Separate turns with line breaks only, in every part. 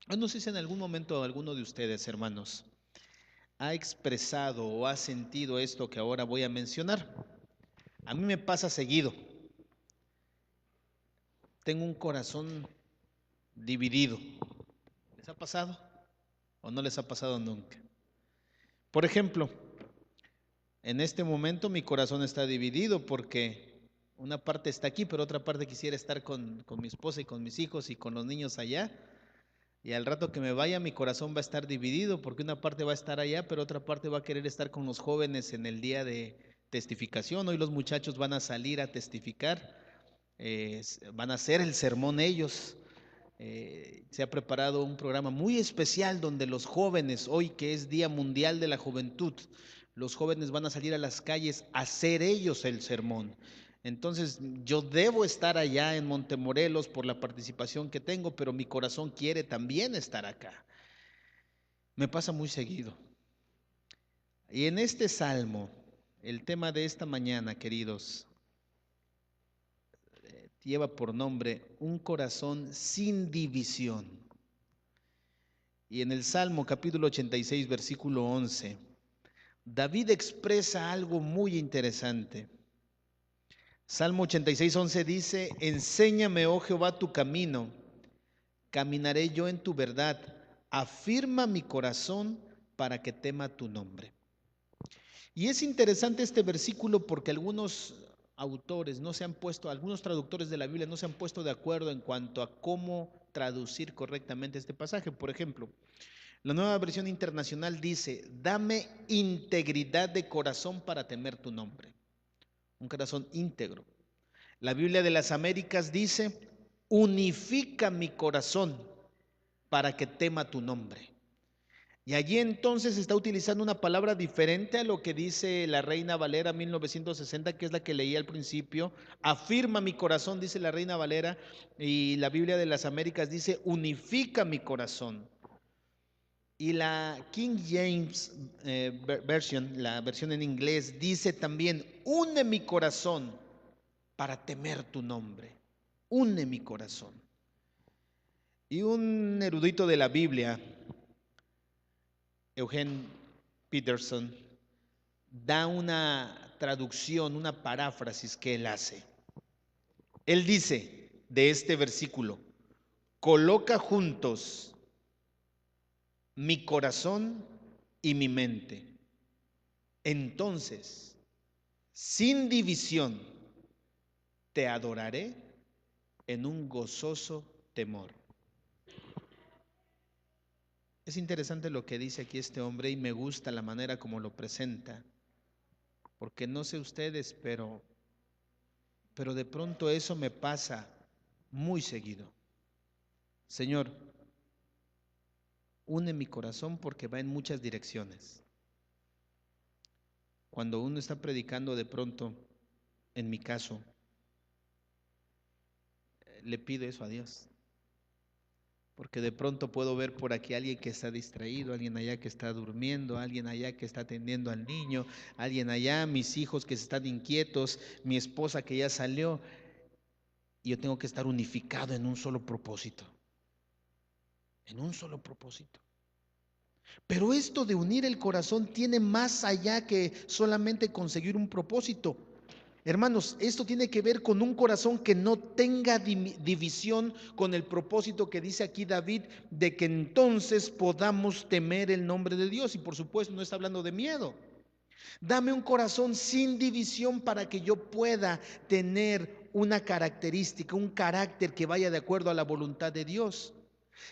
No sé si en algún momento alguno de ustedes, hermanos, ha expresado o ha sentido esto que ahora voy a mencionar. A mí me pasa seguido. Tengo un corazón dividido. ¿Les ha pasado o no les ha pasado nunca? Por ejemplo, en este momento mi corazón está dividido porque una parte está aquí, pero otra parte quisiera estar con mi esposa y con mis hijos y con los niños allá. Y al rato que me vaya, mi corazón va a estar dividido porque una parte va a estar allá, pero otra parte va a querer estar con los jóvenes en el día de testificación. Hoy los muchachos van a salir a testificar, van a hacer el sermón ellos. Se ha preparado un programa muy especial donde los jóvenes, hoy que es Día Mundial de la Juventud, los jóvenes van a salir a las calles a hacer ellos el sermón. Entonces yo debo estar allá en Montemorelos por la participación que tengo, pero mi corazón quiere también estar acá. Me pasa muy seguido. Y en este salmo, el tema de esta mañana, queridos, lleva por nombre un corazón sin división. Y en el Salmo capítulo 86, versículo 11, David expresa algo muy interesante. Salmo 86, 11 dice, enséñame, oh Jehová, tu camino, caminaré yo en tu verdad, afirma mi corazón para que tema tu nombre. Y es interesante este versículo porque algunos autores no se han puesto, algunos traductores de la Biblia no se han puesto de acuerdo en cuanto a cómo traducir correctamente este pasaje. Por ejemplo, la Nueva Versión Internacional dice, dame integridad de corazón para temer tu nombre. Un corazón íntegro. La Biblia de las Américas dice, unifica mi corazón para que tema tu nombre. Y allí entonces está utilizando una palabra diferente a lo que dice la Reina Valera 1960, que es la que leí al principio. Afirma mi corazón, dice la Reina Valera, y la Biblia de las Américas dice, unifica mi corazón. Y la King James Version, la versión en inglés, dice también, une mi corazón para temer tu nombre. Une mi corazón. Y un erudito de la Biblia, Eugene Peterson, da una traducción, una paráfrasis que él hace. Él dice de este versículo, coloca juntos mi corazón y mi mente. Entonces, sin división, te adoraré en un gozoso temor. Es interesante lo que dice aquí este hombre y me gusta la manera como lo presenta, porque no sé ustedes, pero de pronto eso me pasa muy seguido. Señor, une mi corazón porque va en muchas direcciones. Cuando uno está predicando de pronto, en mi caso, le pido eso a Dios. Porque de pronto puedo ver por aquí a alguien que está distraído, alguien allá que está durmiendo, alguien allá que está atendiendo al niño, alguien allá, mis hijos que están inquietos, mi esposa que ya salió. Y yo tengo que estar unificado en un solo propósito. En un solo propósito. Pero esto de unir el corazón tiene más allá que solamente conseguir un propósito. Hermanos, esto tiene que ver con un corazón que no tenga división con el propósito que dice aquí David de que entonces podamos temer el nombre de Dios. Y por supuesto no está hablando de miedo. Dame un corazón sin división para que yo pueda tener una característica, un carácter que vaya de acuerdo a la voluntad de Dios.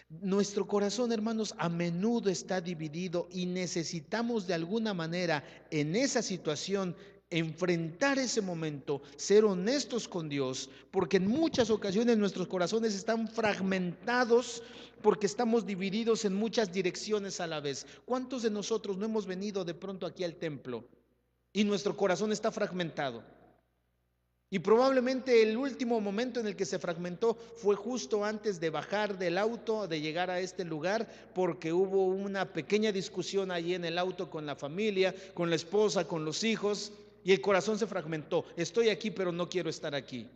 Nuestro corazón, hermanos, a menudo está dividido y necesitamos de alguna manera en esa situación enfrentar ese momento, ser honestos con Dios, porque en muchas ocasiones nuestros corazones están fragmentados porque estamos divididos en muchas direcciones a la vez. ¿Cuántos de nosotros no hemos venido de pronto aquí al templo y nuestro corazón está fragmentado? Y probablemente el último momento en el que se fragmentó fue justo antes de bajar del auto, de llegar a este lugar, porque hubo una pequeña discusión allí en el auto con la familia, con la esposa, con los hijos, y el corazón se fragmentó. Estoy aquí, pero no quiero estar aquí.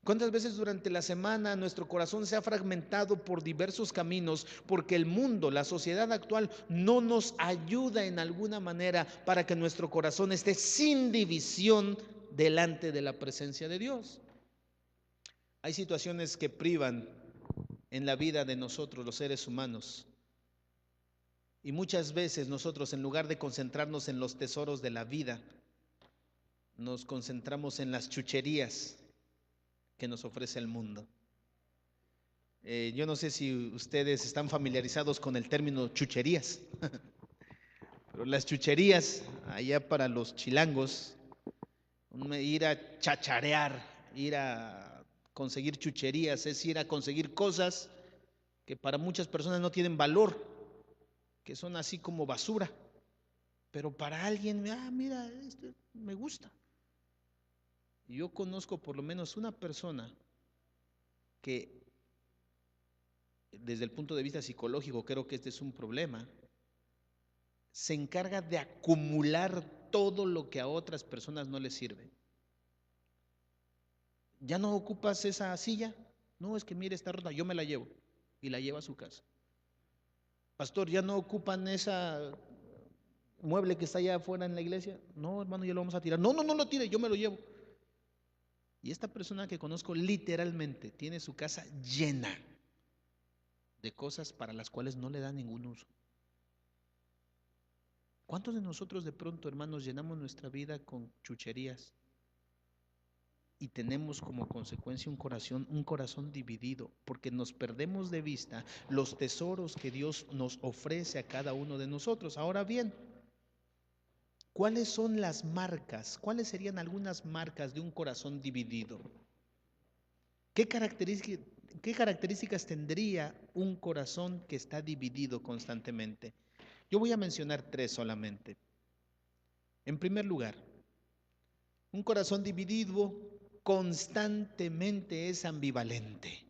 ¿Cuántas veces durante la semana nuestro corazón se ha fragmentado por diversos caminos porque el mundo, la sociedad actual no nos ayuda en alguna manera para que nuestro corazón esté sin división delante de la presencia de Dios? Hay situaciones que privan en la vida de nosotros los seres humanos y muchas veces nosotros, en lugar de concentrarnos en los tesoros de la vida, nos concentramos en las chucherías que nos ofrece el mundo. Yo no sé si ustedes están familiarizados con el término chucherías, pero las chucherías, allá para los chilangos, ir a chacharear, ir a conseguir chucherías, es ir a conseguir cosas que para muchas personas no tienen valor, que son así como basura, pero para alguien, mira, esto me gusta. Yo conozco por lo menos una persona que desde el punto de vista psicológico creo que este es un problema, se encarga de acumular todo lo que a otras personas no les sirve. ¿Ya no ocupas esa silla? No, es que mire, está rota, yo me la llevo y la lleva a su casa. Pastor, ¿ya no ocupan esa mueble que está allá afuera en la iglesia? No, hermano, ya lo vamos a tirar. No, no lo tire, yo me lo llevo. Y esta persona que conozco literalmente tiene su casa llena de cosas para las cuales no le da ningún uso. ¿Cuántos de nosotros de pronto, hermanos, llenamos nuestra vida con chucherías y tenemos como consecuencia un corazón dividido, porque nos perdemos de vista los tesoros que Dios nos ofrece a cada uno de nosotros? Ahora bien, ¿cuáles son las marcas? ¿Cuáles serían algunas marcas de un corazón dividido? ¿Qué características tendría un corazón que está dividido constantemente? Yo voy a mencionar 3 solamente. En primer lugar, un corazón dividido constantemente es ambivalente.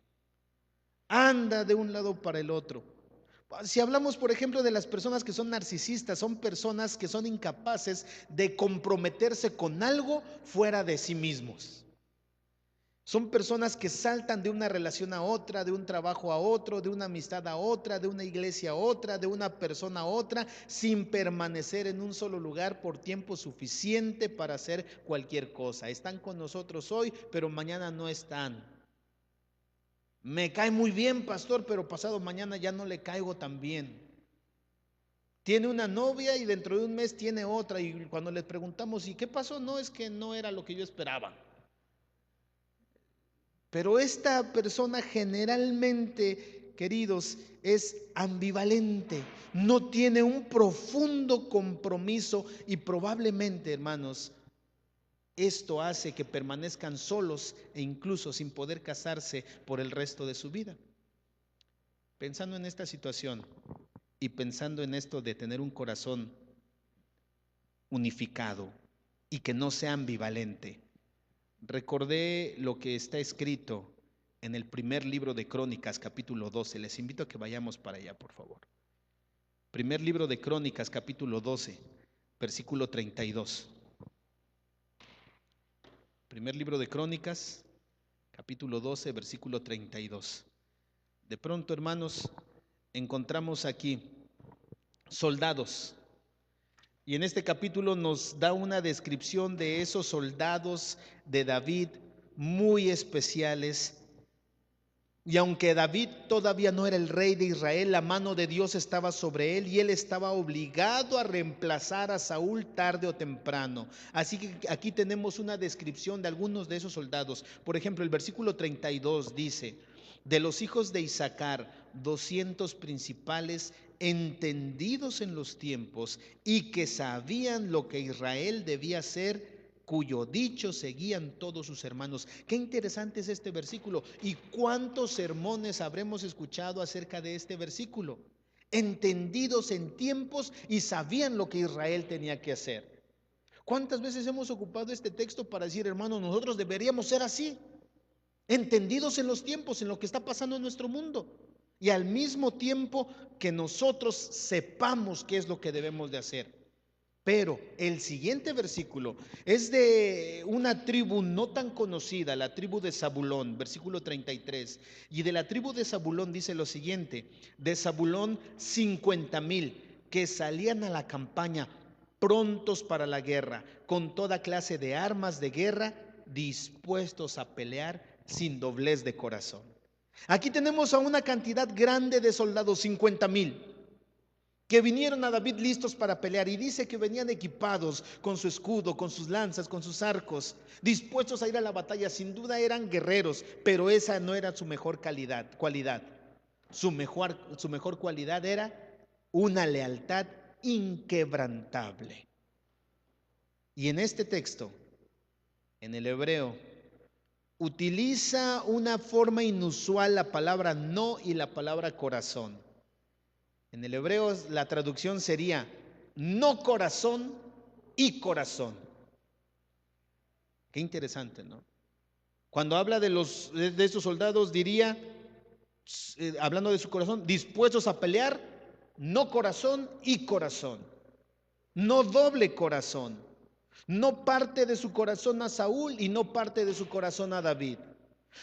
Anda de un lado para el otro. Si hablamos, por ejemplo, de las personas que son narcisistas, son personas que son incapaces de comprometerse con algo fuera de sí mismos. Son personas que saltan de una relación a otra, de un trabajo a otro, de una amistad a otra, de una iglesia a otra, de una persona a otra, sin permanecer en un solo lugar por tiempo suficiente para hacer cualquier cosa. Están con nosotros hoy, pero mañana no están. Me cae muy bien, pastor, pero pasado mañana ya no le caigo tan bien. Tiene una novia y dentro de un mes tiene otra, y cuando les preguntamos, ¿y qué pasó? No, es que no era lo que yo esperaba. Pero esta persona generalmente, queridos, es ambivalente, no tiene un profundo compromiso y probablemente, hermanos, esto hace que permanezcan solos e incluso sin poder casarse por el resto de su vida. Pensando en esta situación y pensando en esto de tener un corazón unificado y que no sea ambivalente, recordé lo que está escrito en el primer libro de Crónicas, capítulo 12. Les invito a que vayamos para allá, por favor. Primer libro de Crónicas, capítulo 12, versículo 32. Primer libro de Crónicas, capítulo 12, versículo 32. De pronto, hermanos, encontramos aquí soldados. Y en este capítulo nos da una descripción de esos soldados de David muy especiales. Y aunque David todavía no era el rey de Israel, la mano de Dios estaba sobre él y él estaba obligado a reemplazar a Saúl tarde o temprano. Así que aquí tenemos una descripción de algunos de esos soldados. Por ejemplo, el versículo 32 dice: de los hijos de Isaacar, 200 principales, entendidos en los tiempos y que sabían lo que Israel debía hacer, cuyo dicho seguían todos sus hermanos. Qué interesante es este versículo. ¿Y cuántos sermones habremos escuchado acerca de este versículo? Entendidos en tiempos y sabían lo que Israel tenía que hacer. ¿Cuántas veces hemos ocupado este texto para decir, hermanos, nosotros deberíamos ser así? Entendidos en los tiempos, en lo que está pasando en nuestro mundo, y al mismo tiempo que nosotros sepamos qué es lo que debemos de hacer. Pero el siguiente versículo es de una tribu no tan conocida, la tribu de Zabulón, versículo 33. Y de la tribu de Zabulón dice lo siguiente: de Zabulón 50,000 que salían a la campaña prontos para la guerra, con toda clase de armas de guerra, dispuestos a pelear sin doblez de corazón. Aquí tenemos a una cantidad grande de soldados, 50,000, que vinieron a David listos para pelear, y dice que venían equipados con su escudo, con sus lanzas, con sus arcos, dispuestos a ir a la batalla. Sin duda eran guerreros, pero esa no era su mejor cualidad. Su mejor cualidad era una lealtad inquebrantable. Y en este texto, en el hebreo, utiliza una forma inusual la palabra no y la palabra corazón. En el hebreo la traducción sería no corazón y corazón. Qué interesante, ¿no? Cuando habla de estos soldados diría, hablando de su corazón, dispuestos a pelear, no corazón y corazón. No doble corazón. No parte de su corazón a Saúl y no parte de su corazón a David.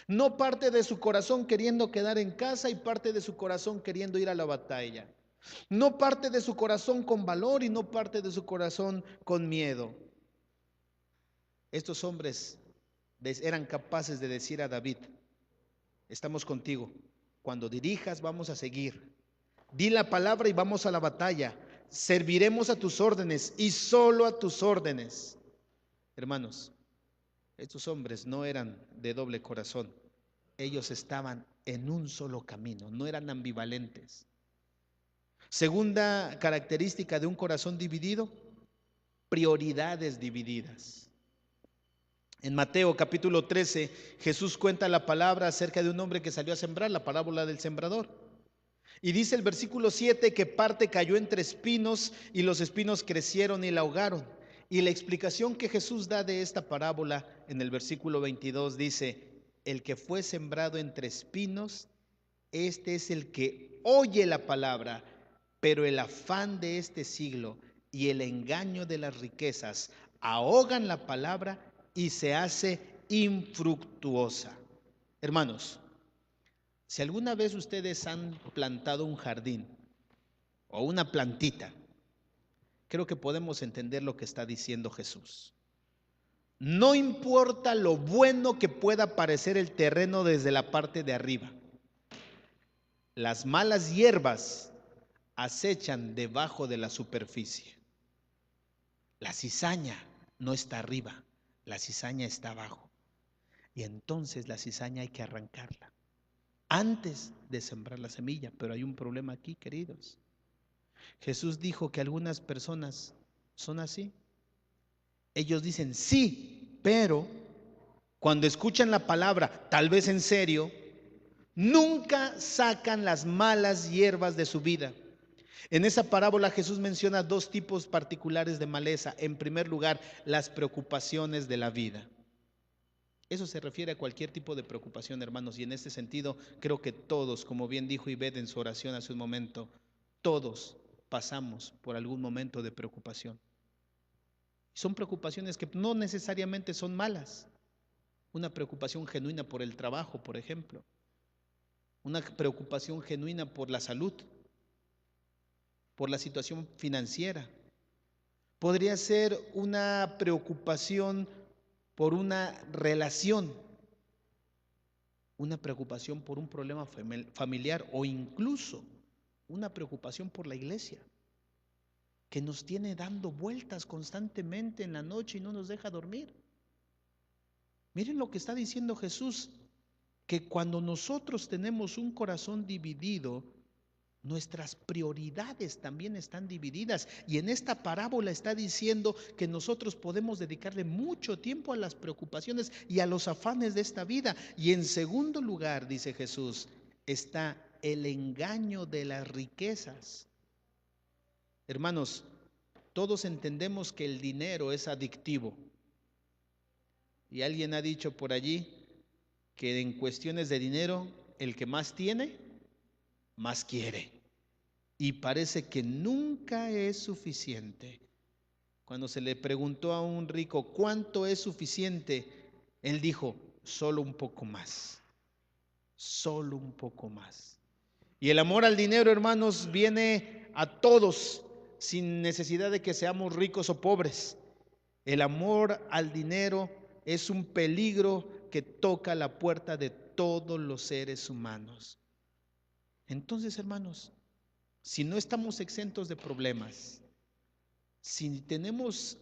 No parte de su corazón queriendo quedar en casa y parte de su corazón queriendo ir a la batalla. No parte de su corazón con valor y no parte de su corazón con miedo. Estos hombres eran capaces de decir a David: estamos contigo, cuando dirijas vamos a seguir, di la palabra y vamos a la batalla, serviremos a tus órdenes y solo a tus órdenes. Hermanos, estos hombres no eran de doble corazón, ellos estaban en un solo camino, no eran ambivalentes. Segunda característica de un corazón dividido: prioridades divididas. En Mateo capítulo 13, Jesús cuenta la palabra acerca de un hombre que salió a sembrar, la parábola del sembrador. Y dice el versículo 7 que parte cayó entre espinos y los espinos crecieron y la ahogaron. Y la explicación que Jesús da de esta parábola en el versículo 22 dice: el que fue sembrado entre espinos, este es el que oye la palabra, pero el afán de este siglo y el engaño de las riquezas ahogan la palabra y se hace infructuosa. Hermanos, si alguna vez ustedes han plantado un jardín o una plantita, creo que podemos entender lo que está diciendo Jesús. No importa lo bueno que pueda parecer el terreno desde la parte de arriba, las malas hierbas acechan debajo de la superficie. La cizaña no está arriba, la cizaña está abajo. Y entonces la cizaña hay que arrancarla antes de sembrar la semilla. Pero hay un problema aquí, queridos. Jesús dijo que algunas personas son así. Ellos dicen sí, pero cuando escuchan la palabra, tal vez en serio, nunca sacan las malas hierbas de su vida. En esa parábola Jesús menciona dos tipos particulares de maleza. En primer lugar, las preocupaciones de la vida. Eso se refiere a cualquier tipo de preocupación, hermanos, y en este sentido creo que todos, como bien dijo Ivette en su oración hace un momento, todos pasamos por algún momento de preocupación. Son preocupaciones que no necesariamente son malas. Una preocupación genuina por el trabajo, por ejemplo. Una preocupación genuina por la salud, por la situación financiera. Podría ser una preocupación por una relación, una preocupación por un problema familiar o incluso una preocupación por la iglesia, que nos tiene dando vueltas constantemente en la noche y no nos deja dormir. Miren lo que está diciendo Jesús, que cuando nosotros tenemos un corazón dividido, nuestras prioridades también están divididas. Y en esta parábola está diciendo que nosotros podemos dedicarle mucho tiempo a las preocupaciones y a los afanes de esta vida. Y en segundo lugar, dice Jesús, está el engaño de las riquezas. Hermanos, todos entendemos que el dinero es adictivo. Y alguien ha dicho por allí que en cuestiones de dinero, el que más tiene, más quiere. Y parece que nunca es suficiente. Cuando se le preguntó a un rico, ¿cuánto es suficiente? Él dijo, solo un poco más, solo un poco más. Y el amor al dinero, hermanos, viene a todos sin necesidad de que seamos ricos o pobres. El amor al dinero es un peligro que toca la puerta de todos los seres humanos. Entonces, hermanos, si no estamos exentos de problemas, si tenemos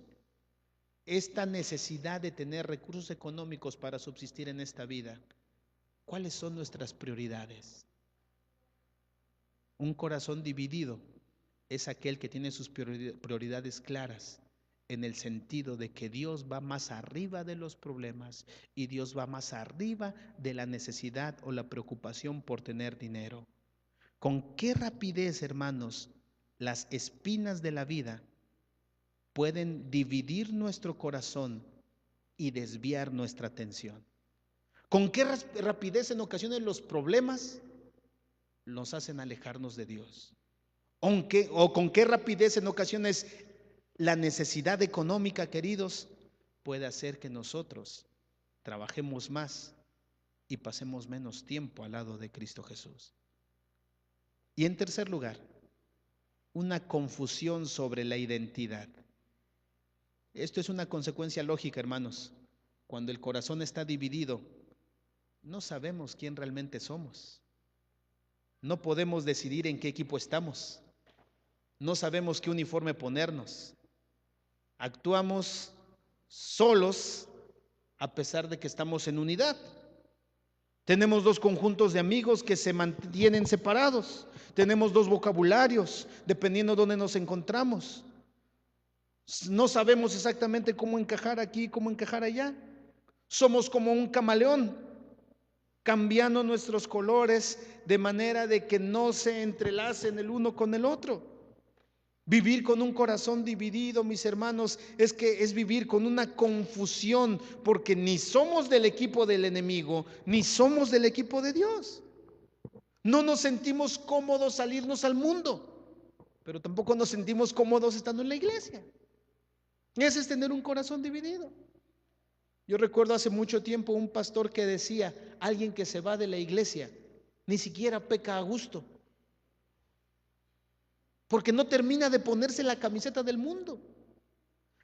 esta necesidad de tener recursos económicos para subsistir en esta vida, ¿cuáles son nuestras prioridades? Un corazón dividido es aquel que tiene sus prioridades claras, en el sentido de que Dios va más arriba de los problemas y Dios va más arriba de la necesidad o la preocupación por tener dinero. ¿Con qué rapidez, hermanos, las espinas de la vida pueden dividir nuestro corazón y desviar nuestra atención? ¿Con qué rapidez en ocasiones los problemas nos hacen alejarnos de Dios? ¿O con qué rapidez en ocasiones la necesidad económica, queridos, puede hacer que nosotros trabajemos más y pasemos menos tiempo al lado de Cristo Jesús? Y en tercer lugar, una confusión sobre la identidad. Esto es una consecuencia lógica, hermanos. Cuando el corazón está dividido, no sabemos quién realmente somos. No podemos decidir en qué equipo estamos. No sabemos qué uniforme ponernos. Actuamos solos a pesar de que estamos en unidad. Tenemos dos conjuntos de amigos que se mantienen separados. Tenemos dos vocabularios, dependiendo de dónde nos encontramos. No sabemos exactamente cómo encajar aquí, cómo encajar allá. Somos como un camaleón, cambiando nuestros colores de manera de que no se entrelacen el uno con el otro. Vivir con un corazón dividido, mis hermanos, es vivir con una confusión, porque ni somos del equipo del enemigo, ni somos del equipo de Dios. No nos sentimos cómodos salirnos al mundo, pero tampoco nos sentimos cómodos estando en la iglesia. Ese es tener un corazón dividido. Yo recuerdo hace mucho tiempo un pastor que decía, alguien que se va de la iglesia ni siquiera peca a gusto, porque no termina de ponerse la camiseta del mundo.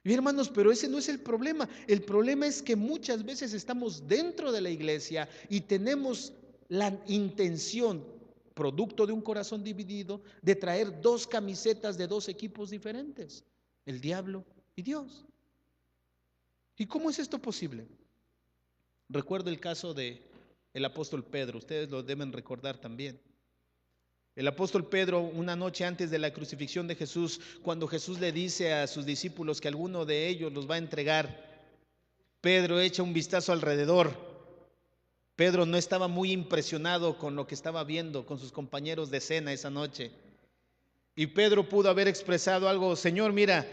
Y hermanos, pero ese no es el problema. El problema es que muchas veces estamos dentro de la iglesia y tenemos la intención, producto de un corazón dividido, de traer dos camisetas de dos equipos diferentes, el diablo y Dios. ¿Y cómo es esto posible? Recuerdo el caso de el apóstol Pedro, ustedes lo deben recordar también. El apóstol Pedro, una noche antes de la crucifixión de Jesús, cuando Jesús le dice a sus discípulos que alguno de ellos los va a entregar, Pedro echa un vistazo alrededor. Pedro no estaba muy impresionado con lo que estaba viendo con sus compañeros de cena esa noche. Y Pedro pudo haber expresado algo: Señor, mira,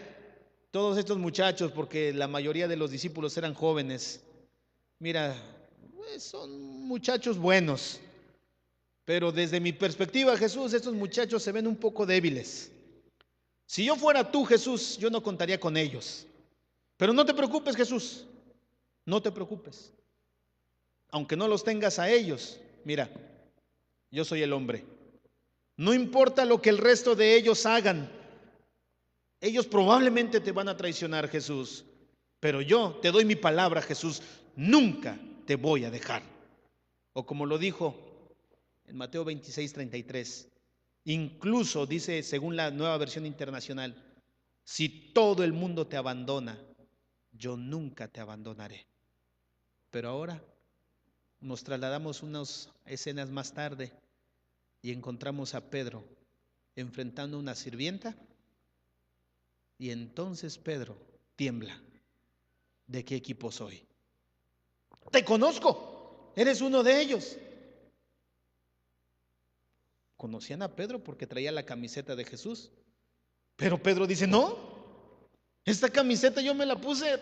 todos estos muchachos, porque la mayoría de los discípulos eran jóvenes, mira, son muchachos buenos, pero desde mi perspectiva, Jesús, estos muchachos se ven un poco débiles. Si yo fuera tú, Jesús, yo no contaría con ellos. Pero no te preocupes, Jesús, no te preocupes. Aunque no los tengas a ellos, mira, yo soy el hombre. No importa lo que el resto de ellos hagan, ellos probablemente te van a traicionar, Jesús, pero yo te doy mi palabra, Jesús, nunca te voy a dejar. O como lo dijo en Mateo 26:33, incluso dice, según la Nueva Versión Internacional, si todo el mundo te abandona, yo nunca te abandonaré. Pero ahora nos trasladamos unas escenas más tarde y encontramos a Pedro enfrentando a una sirvienta, y entonces Pedro tiembla. ¿De qué equipo soy? Te conozco, eres uno de ellos. Conocían a Pedro porque traía la camiseta de Jesús, pero Pedro dice, no, esta camiseta yo me la puse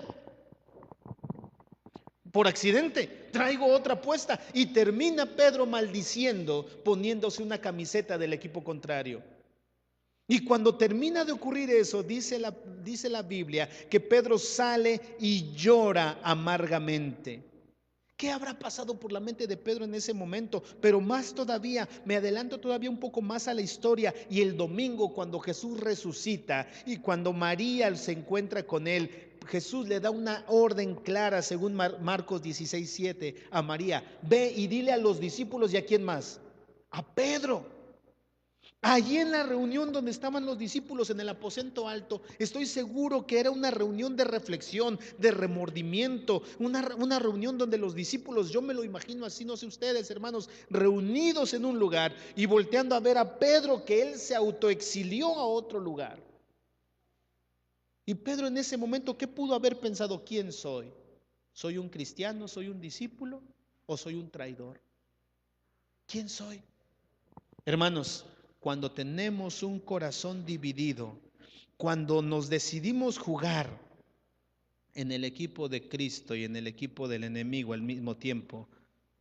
por accidente, traigo otra puesta. Y termina Pedro maldiciendo, poniéndose una camiseta del equipo contrario. Y cuando termina de ocurrir eso, dice la Biblia que Pedro sale y llora amargamente. ¿Qué habrá pasado por la mente de Pedro en ese momento? Pero más todavía, me adelanto todavía un poco más a la historia, y el domingo cuando Jesús resucita y cuando María se encuentra con él, Jesús le da una orden clara según Marcos 16:7 a María: ve y dile a los discípulos. ¿Y a quién más? A Pedro. Allí en la reunión donde estaban los discípulos en el aposento alto, estoy seguro que era una reunión de reflexión, de remordimiento, una reunión donde los discípulos, yo me lo imagino así, no sé ustedes, hermanos, reunidos en un lugar y volteando a ver a Pedro, que él se autoexilió a otro lugar. Y Pedro en ese momento, ¿qué pudo haber pensado? ¿Quién soy? ¿Soy un cristiano? ¿Soy un discípulo? ¿O soy un traidor? ¿Quién soy? Hermanos, cuando tenemos un corazón dividido, cuando nos decidimos jugar en el equipo de Cristo y en el equipo del enemigo al mismo tiempo,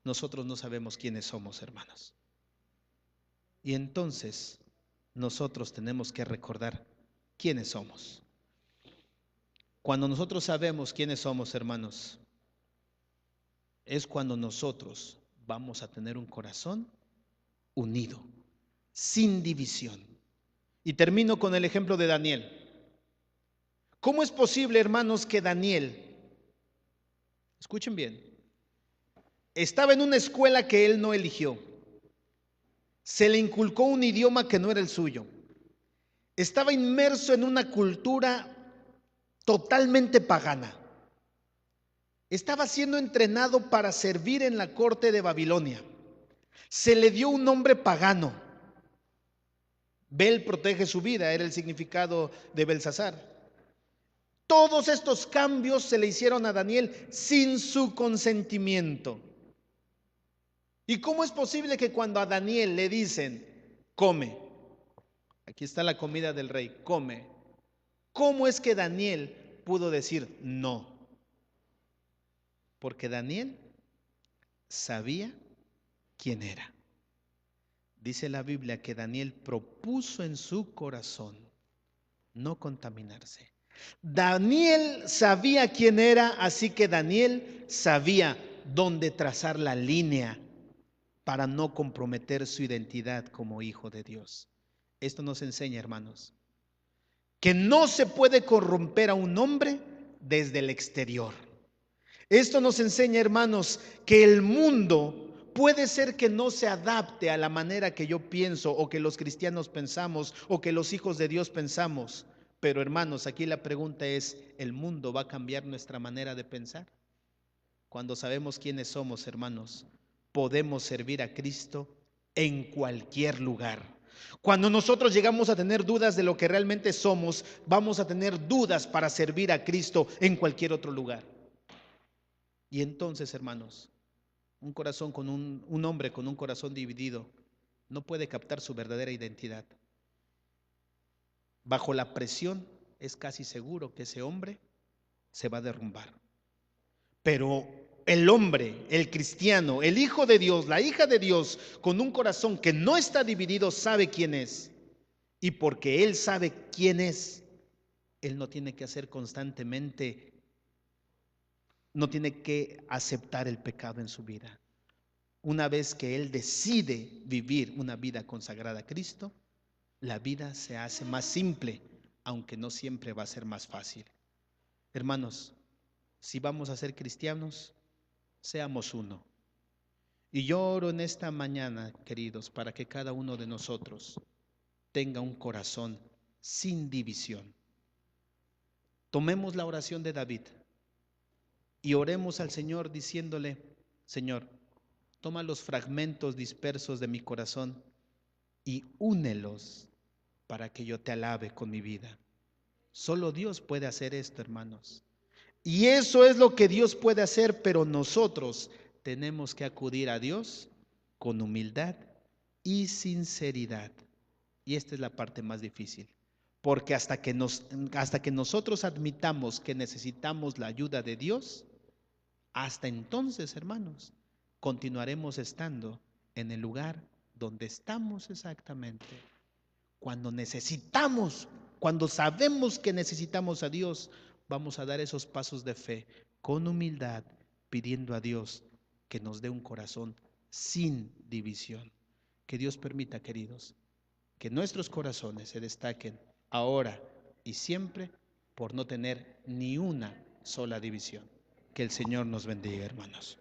nosotros no sabemos quiénes somos, hermanos. Y entonces nosotros tenemos que recordar quiénes somos. Cuando nosotros sabemos quiénes somos, hermanos, es cuando nosotros vamos a tener un corazón unido, sin división. Y termino con el ejemplo de Daniel. ¿Cómo es posible, hermanos, que Daniel, escuchen bien, estaba en una escuela que él no eligió, se le inculcó un idioma que no era el suyo, estaba inmerso en una cultura totalmente pagana, estaba siendo entrenado para servir en la corte de Babilonia, se le dio un nombre pagano? Bel protege su vida, era el significado de Belsasar. Todos estos cambios se le hicieron a Daniel sin su consentimiento. ¿Y cómo es posible que cuando a Daniel le dicen, come, aquí está la comida del rey, come, cómo es que Daniel pudo decir no? Porque Daniel sabía quién era. Dice la Biblia que Daniel propuso en su corazón no contaminarse. Daniel sabía quién era, así que Daniel sabía dónde trazar la línea para no comprometer su identidad como hijo de Dios. Esto nos enseña, hermanos, que no se puede corromper a un hombre desde el exterior. Esto nos enseña, hermanos, que el mundo puede ser que no se adapte a la manera que yo pienso, o que los cristianos pensamos, o que los hijos de Dios pensamos. Pero, hermanos, aquí la pregunta es, ¿el mundo va a cambiar nuestra manera de pensar? Cuando sabemos quiénes somos, hermanos, podemos servir a Cristo en cualquier lugar. Cuando nosotros llegamos a tener dudas de lo que realmente somos, vamos a tener dudas para servir a Cristo en cualquier otro lugar. Y entonces, hermanos, un hombre con un corazón dividido no puede captar su verdadera identidad. Bajo la presión es casi seguro que ese hombre se va a derrumbar. Pero el hombre, el cristiano, el hijo de Dios, la hija de Dios, con un corazón que no está dividido, sabe quién es. Y porque él sabe quién es, él no tiene que hacer constantemente, no tiene que aceptar el pecado en su vida. Una vez que él decide vivir una vida consagrada a Cristo, la vida se hace más simple, aunque no siempre va a ser más fácil. Hermanos, si vamos a ser cristianos, seamos uno. Y yo oro en esta mañana, queridos, para que cada uno de nosotros tenga un corazón sin división. Tomemos la oración de David y oremos al Señor diciéndole: Señor, toma los fragmentos dispersos de mi corazón y únelos para que yo te alabe con mi vida. Solo Dios puede hacer esto, hermanos. Y eso es lo que Dios puede hacer, pero nosotros tenemos que acudir a Dios con humildad y sinceridad. Y esta es la parte más difícil, porque hasta que nosotros admitamos que necesitamos la ayuda de Dios, hasta entonces, hermanos, continuaremos estando en el lugar donde estamos exactamente. Cuando necesitamos, cuando sabemos que necesitamos a Dios, vamos a dar esos pasos de fe con humildad, pidiendo a Dios que nos dé un corazón sin división. Que Dios permita, queridos, que nuestros corazones se destaquen ahora y siempre por no tener ni una sola división. Que el Señor nos bendiga, hermanos.